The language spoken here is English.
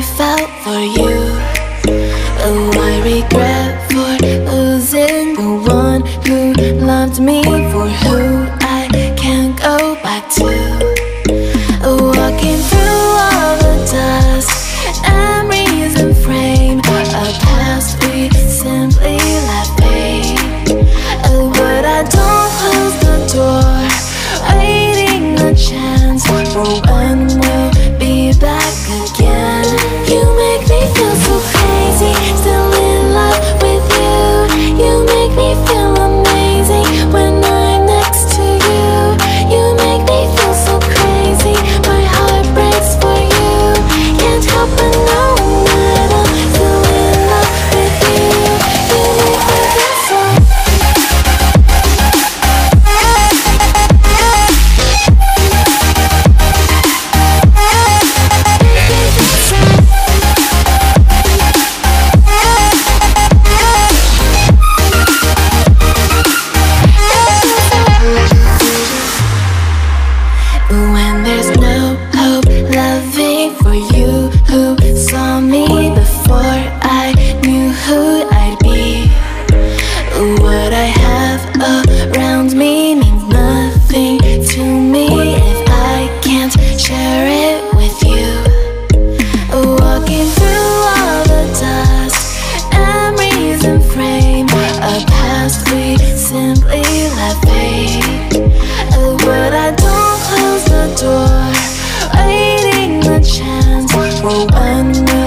I felt for you. Oh, I regret for losing the one who loved me, for who I can't go back to. Walking through all the dust, memories and frame, a past we simply let fade. Oh, but I don't close the door, waiting a chance for when we'll be back again. You make me feel so crazy, still in love with you. You make me feel amazing when I'm next to you. You make me feel so crazy, my heart breaks for you. Can't help but know that I'm still in love with you. You make me feel so. When there's no hope, loving for you who saw me before I knew who I'd be. What I have around me means nothing to me if I can't share it with you. Walking through all the dust, memories and frame, a past we simply let fade. But I don't close the door, waiting a chance for when we'll